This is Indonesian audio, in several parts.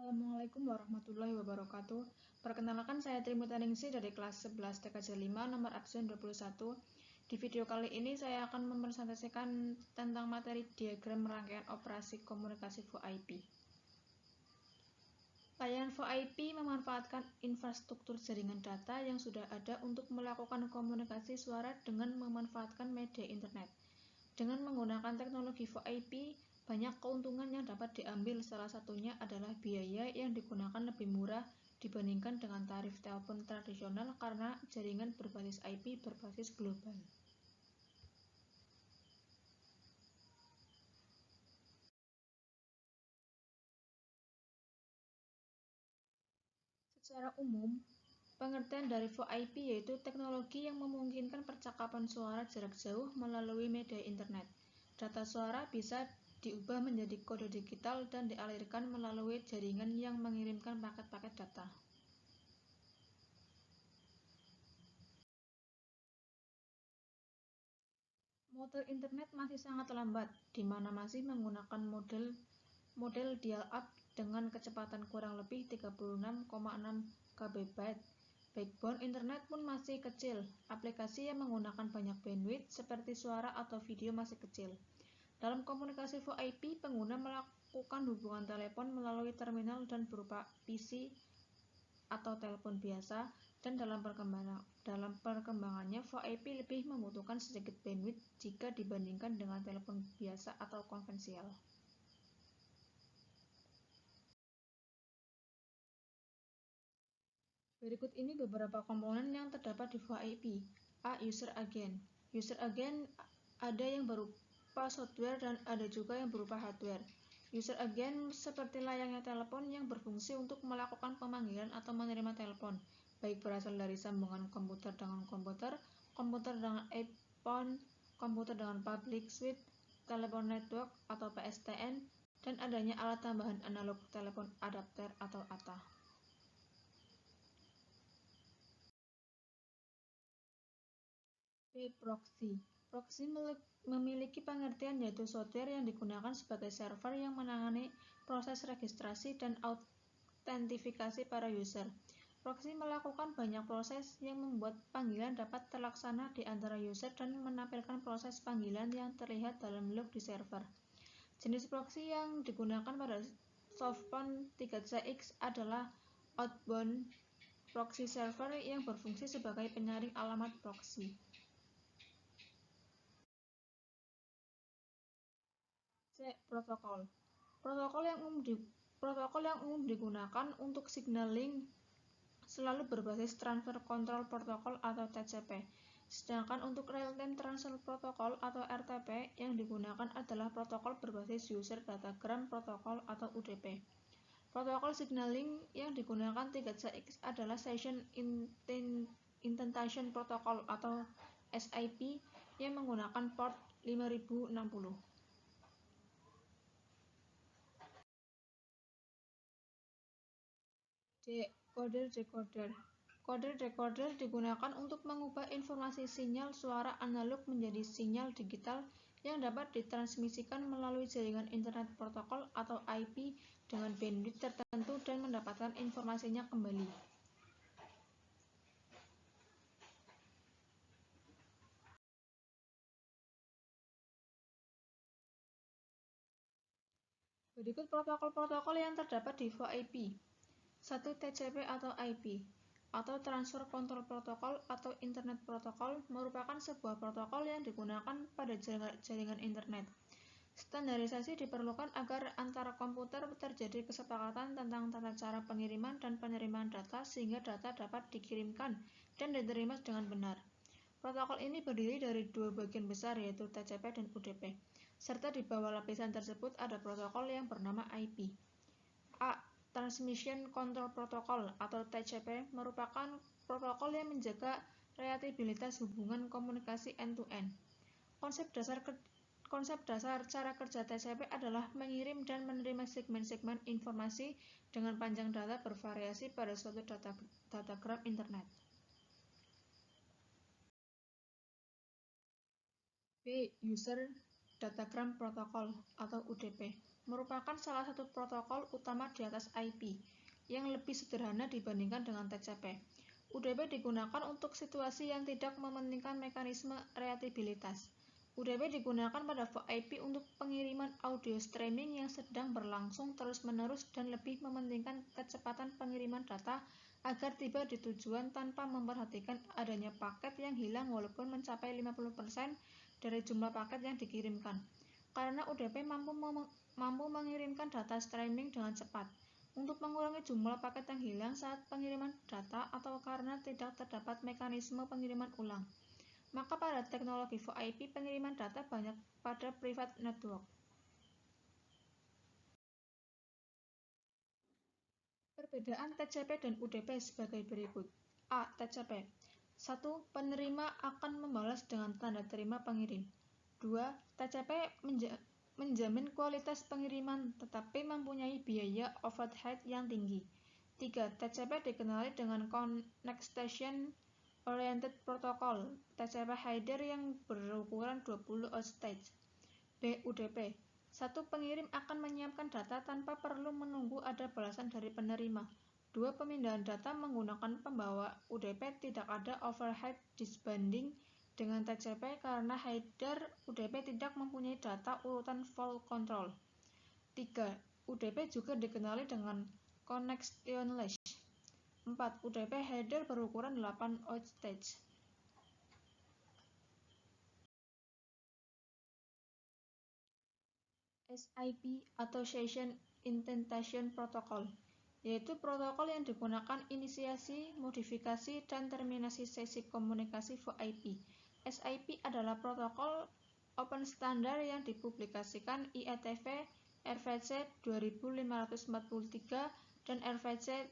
Assalamualaikum warahmatullahi wabarakatuh. Perkenalkan, saya Trimutaningsih dari kelas 11 TKJ 5 nomor absen 21. Di video kali ini saya akan mempresentasikan tentang materi diagram rangkaian operasi komunikasi VoIP. Layanan VoIP memanfaatkan infrastruktur jaringan data yang sudah ada untuk melakukan komunikasi suara dengan memanfaatkan media internet. Dengan menggunakan teknologi VoIP, banyak keuntungan yang dapat diambil, salah satunya adalah biaya yang digunakan lebih murah dibandingkan dengan tarif telepon tradisional karena jaringan berbasis IP berbasis global. Secara umum, pengertian dari VoIP yaitu teknologi yang memungkinkan percakapan suara jarak jauh melalui media internet. Data suara bisa diubah menjadi kode digital dan dialirkan melalui jaringan yang mengirimkan paket-paket data. Model internet masih sangat lambat, di mana masih menggunakan model dial-up dengan kecepatan kurang lebih 36,6 kB. Backbone internet pun masih kecil. Aplikasi yang menggunakan banyak bandwidth seperti suara atau video masih kecil. Dalam komunikasi VoIP, pengguna melakukan hubungan telepon melalui terminal dan berupa PC atau telepon biasa, dan dalam perkembangannya VoIP lebih membutuhkan sedikit bandwidth jika dibandingkan dengan telepon biasa atau konvensional. Berikut ini beberapa komponen yang terdapat di VoIP. A. User Agent. User Agent ada yang berupa software dan ada juga yang berupa hardware. User Agent seperti layaknya telepon yang berfungsi untuk melakukan pemanggilan atau menerima telepon, baik berasal dari sambungan komputer dengan komputer, komputer dengan iPhone, komputer dengan public switch, telepon network atau PSTN, dan adanya alat tambahan analog telepon adapter atau ATA. B. Proxy. Proxy memiliki pengertian yaitu software yang digunakan sebagai server yang menangani proses registrasi dan autentifikasi para user. Proxy melakukan banyak proses yang membuat panggilan dapat terlaksana di antara user dan menampilkan proses panggilan yang terlihat dalam log di server. Jenis proxy yang digunakan pada softphone 3CX adalah outbound proxy server yang berfungsi sebagai penyaring alamat proxy. C. Protokol. Protokol yang umum digunakan untuk signaling selalu berbasis Transfer Control Protocol atau TCP. Sedangkan untuk Real-Time Transfer Protocol atau RTP yang digunakan adalah protokol berbasis User Datagram Protocol atau UDP. Protokol signaling yang digunakan 3CX adalah Session Intention Protocol atau SIP yang menggunakan port 5060. D. Coder-decoder. Coder-decoder digunakan untuk mengubah informasi sinyal suara analog menjadi sinyal digital yang dapat ditransmisikan melalui jaringan internet protokol atau IP dengan bandwidth tertentu dan mendapatkan informasinya kembali. Berikut protokol-protokol yang terdapat di VoIP. 1. TCP atau IP atau Transfer Control Protocol atau Internet Protocol merupakan sebuah protokol yang digunakan pada jaringan internet. Standarisasi diperlukan agar antara komputer terjadi kesepakatan tentang tata cara pengiriman dan penerimaan data sehingga data dapat dikirimkan dan diterima dengan benar. Protokol ini berdiri dari dua bagian besar yaitu TCP dan UDP, serta di bawah lapisan tersebut ada protokol yang bernama IP. A. Transmission Control Protocol atau TCP merupakan protokol yang menjaga reliabilitas hubungan komunikasi end-to-end. Konsep dasar cara kerja TCP adalah mengirim dan menerima segmen-segmen informasi dengan panjang data bervariasi pada suatu datagram internet. B. User Datagram Protocol atau UDP merupakan salah satu protokol utama di atas IP yang lebih sederhana dibandingkan dengan TCP. UDP digunakan untuk situasi yang tidak mementingkan mekanisme reliabilitas. UDP digunakan pada VoIP untuk pengiriman audio streaming yang sedang berlangsung terus-menerus dan lebih mementingkan kecepatan pengiriman data agar tiba di tujuan tanpa memperhatikan adanya paket yang hilang walaupun mencapai 50% dari jumlah paket yang dikirimkan. Karena UDP mampu mengirimkan data streaming dengan cepat, untuk mengurangi jumlah paket yang hilang saat pengiriman data atau karena tidak terdapat mekanisme pengiriman ulang. Maka pada teknologi VoIP pengiriman data banyak pada private network. Perbedaan TCP dan UDP sebagai berikut. A. TCP 1. Penerima akan membalas dengan tanda terima pengirim. 2. TCP menjamin kualitas pengiriman tetapi mempunyai biaya overhead yang tinggi. 3. TCP dikenali dengan Connection Oriented Protocol (TCP header yang berukuran 20 outstage). B. UDP 1. Pengirim akan menyiapkan data tanpa perlu menunggu ada balasan dari penerima. 2. Pemindahan data menggunakan pembawa. UDP tidak ada overhead disbanding dengan TCP karena header UDP tidak mempunyai data urutan fault control. 3. UDP juga dikenali dengan connectionless. 4. UDP header berukuran 8 outstage. SIP atau Session Indentation Protocol, yaitu protokol yang digunakan inisiasi, modifikasi, dan terminasi sesi komunikasi VoIP. SIP adalah protokol open standar yang dipublikasikan IETF RFC 2543 dan RFC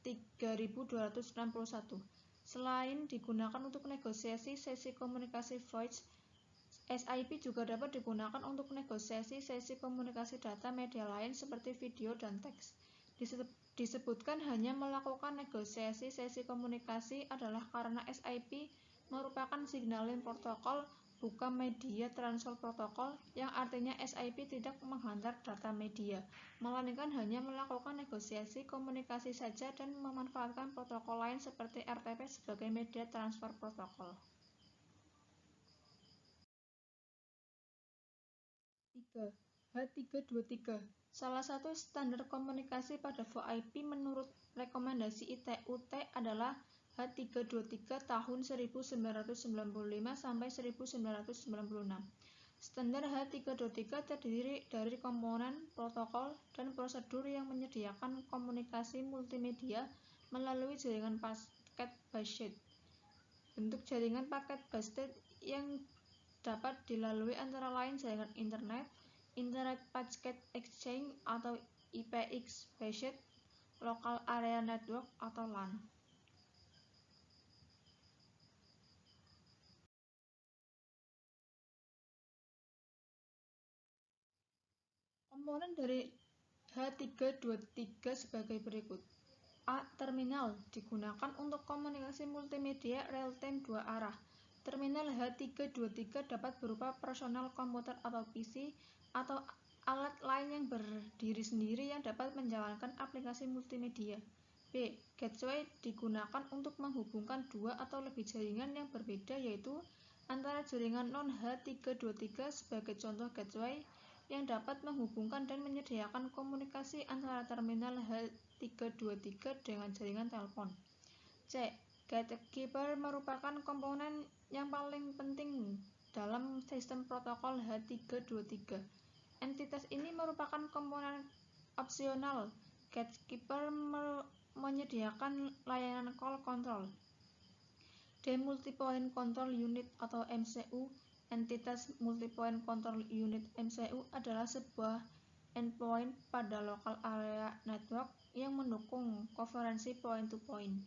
3261. Selain digunakan untuk negosiasi sesi komunikasi voice, SIP juga dapat digunakan untuk negosiasi sesi komunikasi data media lain seperti video dan teks. Disebutkan hanya melakukan negosiasi sesi komunikasi adalah karena SIP merupakan signaling protokol, bukan media transfer protokol, yang artinya SIP tidak menghantar data media, melainkan hanya melakukan negosiasi komunikasi saja dan memanfaatkan protokol lain seperti RTP sebagai media transfer protokol. 3. H323 salah satu standar komunikasi pada VoIP menurut rekomendasi ITU-T adalah H323 tahun 1995 sampai 1996. Standar H323 terdiri dari komponen, protokol, dan prosedur yang menyediakan komunikasi multimedia melalui jaringan paket based. Bentuk jaringan paket based yang dapat dilalui antara lain jaringan internet, Internet Packet Exchange atau IPX based, Local Area Network atau LAN. Komponen dari H323 sebagai berikut. A. Terminal digunakan untuk komunikasi multimedia real-time dua arah. Terminal H323 dapat berupa personal komputer atau PC atau alat lain yang berdiri sendiri yang dapat menjalankan aplikasi multimedia. B. Gateway digunakan untuk menghubungkan dua atau lebih jaringan yang berbeda, yaitu antara jaringan non-H323 sebagai contoh gateway yang dapat menghubungkan dan menyediakan komunikasi antara terminal H323 dengan jaringan telepon. C. Gatekeeper merupakan komponen yang paling penting dalam sistem protokol H323. Entitas ini merupakan komponen opsional. Gatekeeper menyediakan layanan call control. D. Multipoint Control Unit atau MCU. Entitas Multipoint Control Unit MCU adalah sebuah endpoint pada local area network yang mendukung konferensi point-to-point.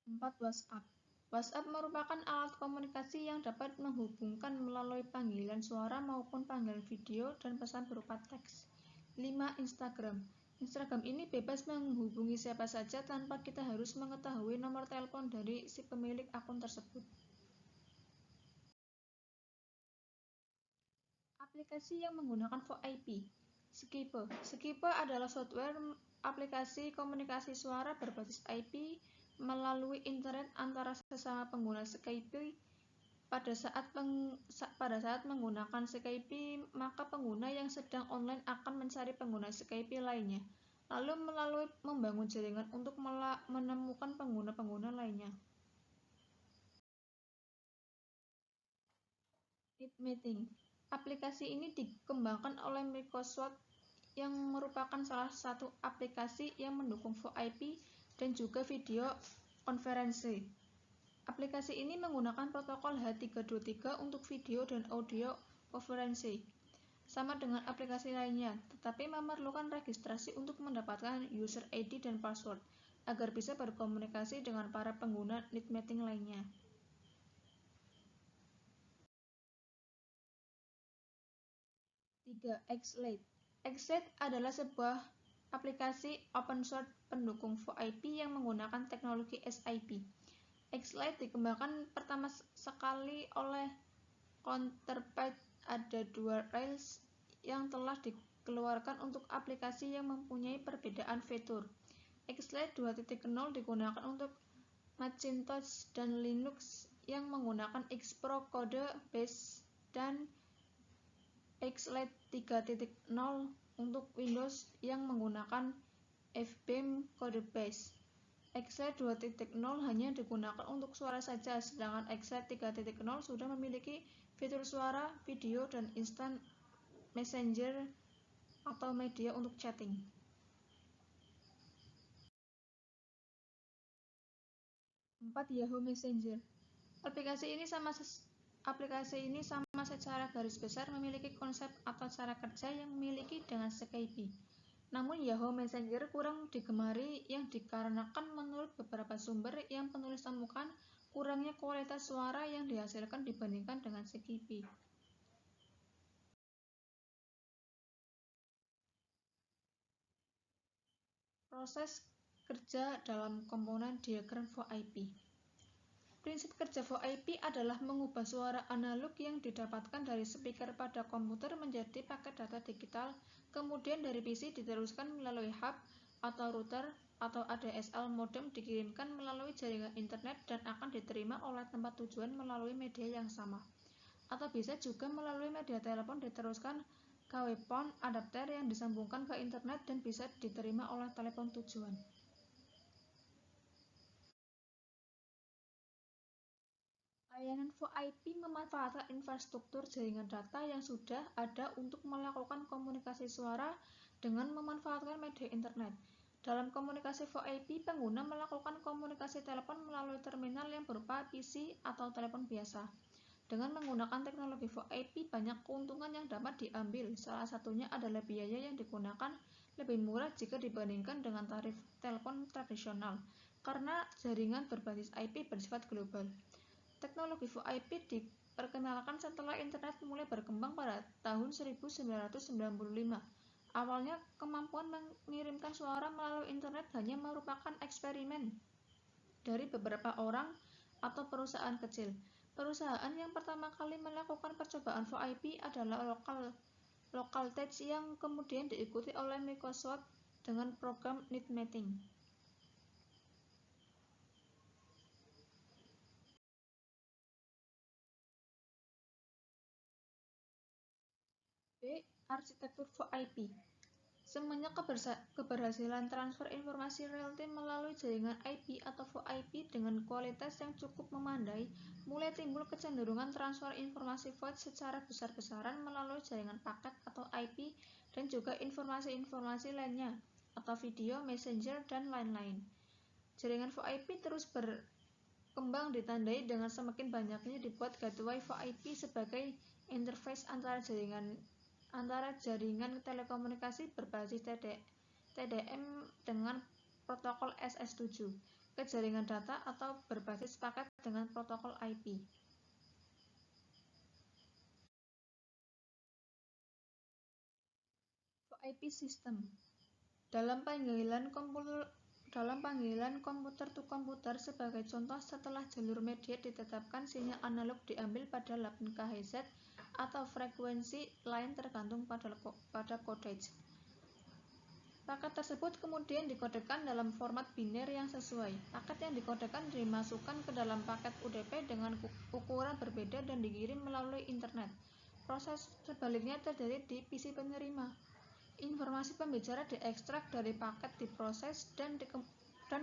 4. WhatsApp. WhatsApp merupakan alat komunikasi yang dapat menghubungkan melalui panggilan suara maupun panggilan video dan pesan berupa teks. 5. Instagram. Instagram ini bebas menghubungi siapa saja tanpa kita harus mengetahui nomor telepon dari si pemilik akun tersebut. Aplikasi yang menggunakan VoIP. Skype. Skype adalah software aplikasi komunikasi suara berbasis IP melalui internet antara sesama pengguna Skype. Pada saat menggunakan Skype, maka pengguna yang sedang online akan mencari pengguna Skype lainnya, lalu melalui membangun jaringan untuk menemukan pengguna-pengguna lainnya. NetMeeting. Aplikasi ini dikembangkan oleh Microsoft yang merupakan salah satu aplikasi yang mendukung VoIP dan juga video konferensi. Aplikasi ini menggunakan protokol H323 untuk video dan audio konferensi, sama dengan aplikasi lainnya, tetapi memerlukan registrasi untuk mendapatkan user ID dan password, agar bisa berkomunikasi dengan para pengguna NetMeeting lainnya. 3. Xlate. Xlate adalah sebuah aplikasi open source pendukung VoIP yang menggunakan teknologi SIP. Xlate dikembangkan pertama sekali oleh Counterpart. Ada 2 rails yang telah dikeluarkan untuk aplikasi yang mempunyai perbedaan fitur. Xlate 2.0 digunakan untuk Macintosh dan Linux yang menggunakan Xpro Code Base dan Xlate 3.0 untuk Windows yang menggunakan FBAM Codebase. Xlate 2.0 hanya digunakan untuk suara saja, sedangkan Xlate 3.0 sudah memiliki fitur suara, video, dan instant messenger atau media untuk chatting. 4. Yahoo Messenger. Aplikasi ini sama secara garis besar memiliki konsep atau cara kerja yang memiliki dengan Skype. Namun Yahoo Messenger kurang digemari yang dikarenakan menurut beberapa sumber yang penulis temukan kurangnya kualitas suara yang dihasilkan dibandingkan dengan Skype. Proses kerja dalam komponen diagram VoIP. Prinsip kerja VoIP adalah mengubah suara analog yang didapatkan dari speaker pada komputer menjadi paket data digital, kemudian dari PC diteruskan melalui hub atau router atau ADSL modem dikirimkan melalui jaringan internet dan akan diterima oleh tempat tujuan melalui media yang sama. Atau bisa juga melalui media telepon diteruskan ke WPON adapter yang disambungkan ke internet dan bisa diterima oleh telepon tujuan. Layanan VoIP memanfaatkan infrastruktur jaringan data yang sudah ada untuk melakukan komunikasi suara dengan memanfaatkan media internet. Dalam komunikasi VoIP, pengguna melakukan komunikasi telepon melalui terminal yang berupa PC atau telepon biasa. Dengan menggunakan teknologi VoIP, banyak keuntungan yang dapat diambil. Salah satunya adalah biaya yang digunakan lebih murah jika dibandingkan dengan tarif telepon tradisional, karena jaringan berbasis IP bersifat global. Teknologi VoIP diperkenalkan setelah internet mulai berkembang pada tahun 1995. Awalnya, kemampuan mengirimkan suara melalui internet hanya merupakan eksperimen dari beberapa orang atau perusahaan kecil. Perusahaan yang pertama kali melakukan percobaan VoIP adalah Localtech yang kemudian diikuti oleh Microsoft dengan program NetMeeting. B. Arsitektur VoIP. Semenjak keberhasilan transfer informasi real-time melalui jaringan IP atau VoIP dengan kualitas yang cukup memadai, mulai timbul kecenderungan transfer informasi voice secara besar-besaran melalui jaringan paket atau IP dan juga informasi-informasi lainnya atau video, messenger, dan lain-lain. Jaringan VoIP terus berkembang ditandai dengan semakin banyaknya dibuat gateway VoIP sebagai interface antara jaringan telekomunikasi berbasis TDM dengan protokol SS7 ke jaringan data atau berbasis paket dengan protokol IP. VoIP System. Dalam panggilan komputer to komputer sebagai contoh, setelah jalur media ditetapkan, sinyal analog diambil pada 8 kHz atau frekuensi lain tergantung pada codage. Paket tersebut kemudian dikodekan dalam format biner yang sesuai. Paket yang dikodekan dimasukkan ke dalam paket UDP dengan ukuran berbeda dan dikirim melalui internet. Proses sebaliknya terjadi di PC penerima. Informasi pembicara diekstrak dari paket, diproses, dan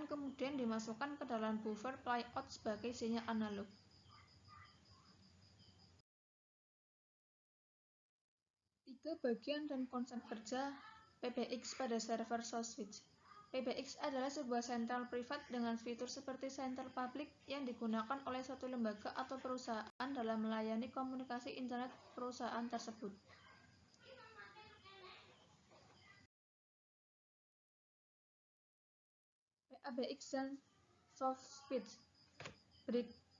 kemudian dimasukkan ke dalam buffer playout sebagai sinyal analog. Tiga bagian dan konsep kerja PBX pada server source switch. PBX adalah sebuah sentral privat dengan fitur seperti sentral public yang digunakan oleh suatu lembaga atau perusahaan dalam melayani komunikasi internet perusahaan tersebut. PABX dan soft switch.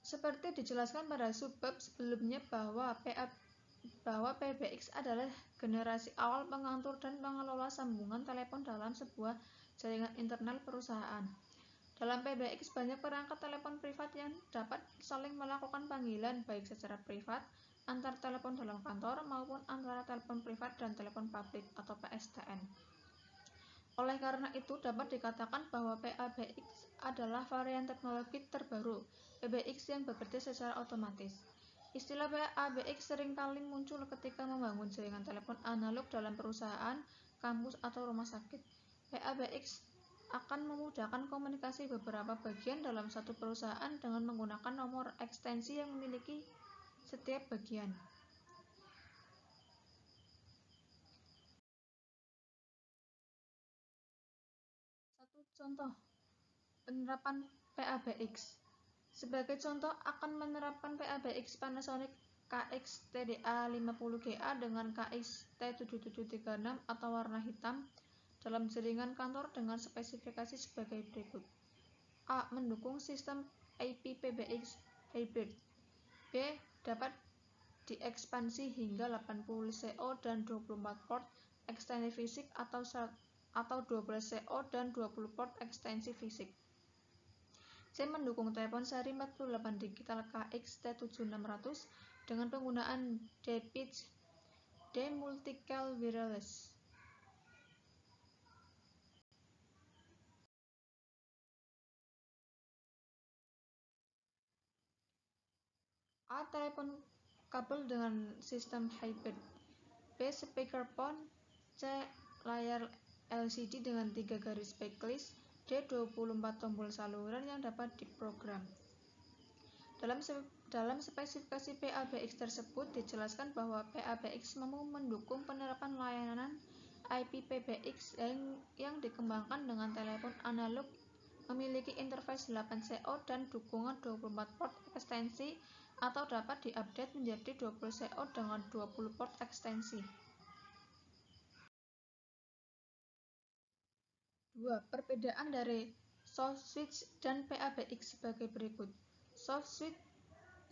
Seperti dijelaskan pada subbab sebelumnya bahwa PBX adalah generasi awal pengatur dan pengelola sambungan telepon dalam sebuah jaringan internal perusahaan. Dalam PBX banyak perangkat telepon privat yang dapat saling melakukan panggilan baik secara privat, antar telepon dalam kantor, maupun antara telepon privat dan telepon publik atau PSTN. Oleh karena itu, dapat dikatakan bahwa PABX adalah varian teknologi terbaru PBX yang bekerja secara otomatis. Istilah PABX seringkali muncul ketika membangun jaringan telepon analog dalam perusahaan, kampus, atau rumah sakit. PABX akan memudahkan komunikasi beberapa bagian dalam satu perusahaan dengan menggunakan nomor ekstensi yang memiliki setiap bagian. Contoh penerapan PABX. Sebagai contoh akan menerapkan PABX Panasonic KX-TDA50GA dengan KX-T7736 atau warna hitam dalam jaringan kantor dengan spesifikasi sebagai berikut. A. Mendukung sistem IP PBX hybrid. B. Dapat diekspansi hingga 80 CO dan 24 port ekstensi fisik atau 12 CO dan 20 port ekstensi fisik. C. Mendukung telepon seri 48 digital KX-T7600 dengan penggunaan D-Pitch D-Multical Wireless. A. Telepon kabel dengan sistem hybrid. B. Speakerphone. C. Layar LCD dengan 3 garis backlist. D. 24 tombol saluran yang dapat diprogram. Dalam spesifikasi PABX tersebut dijelaskan bahwa PABX mampu mendukung penerapan layanan IP PBX yang dikembangkan dengan telepon analog memiliki interface 8 CO dan dukungan 24 port ekstensi atau dapat diupdate menjadi 20 CO dengan 20 port ekstensi. 2. Perbedaan dari soft switch dan PABX sebagai berikut. Soft switch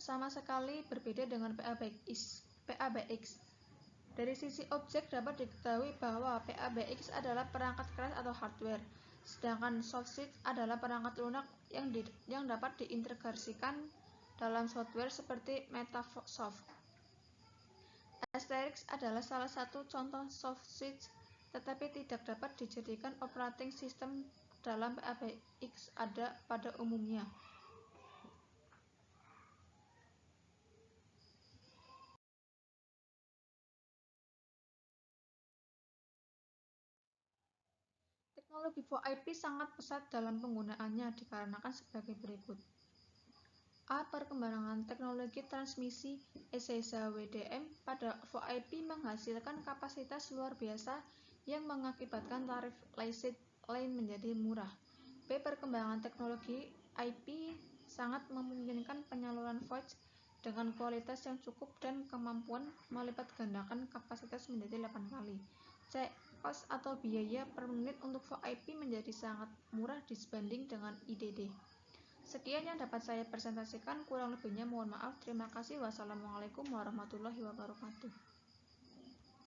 sama sekali berbeda dengan PABX. Dari sisi objek dapat diketahui bahwa PABX adalah perangkat keras atau hardware, sedangkan soft switch adalah perangkat lunak yang dapat diintegrasikan dalam software seperti Metasoft. Asterix adalah salah satu contoh soft switch, tetapi tidak dapat dijadikan operating system dalam PABX pada umumnya. Teknologi VoIP sangat pesat dalam penggunaannya dikarenakan sebagai berikut. A. Perkembangan teknologi transmisi SSH/WDM pada VoIP menghasilkan kapasitas luar biasa yang mengakibatkan tarif licensed line menjadi murah. B. Perkembangan teknologi IP sangat memungkinkan penyaluran voice dengan kualitas yang cukup dan kemampuan melipat gandakan kapasitas menjadi 8 kali. C. Cost atau biaya per menit untuk VoIP menjadi sangat murah dibanding dengan IDD. Sekian yang dapat saya presentasikan, kurang lebihnya mohon maaf. Terima kasih. Wassalamualaikum warahmatullahi wabarakatuh.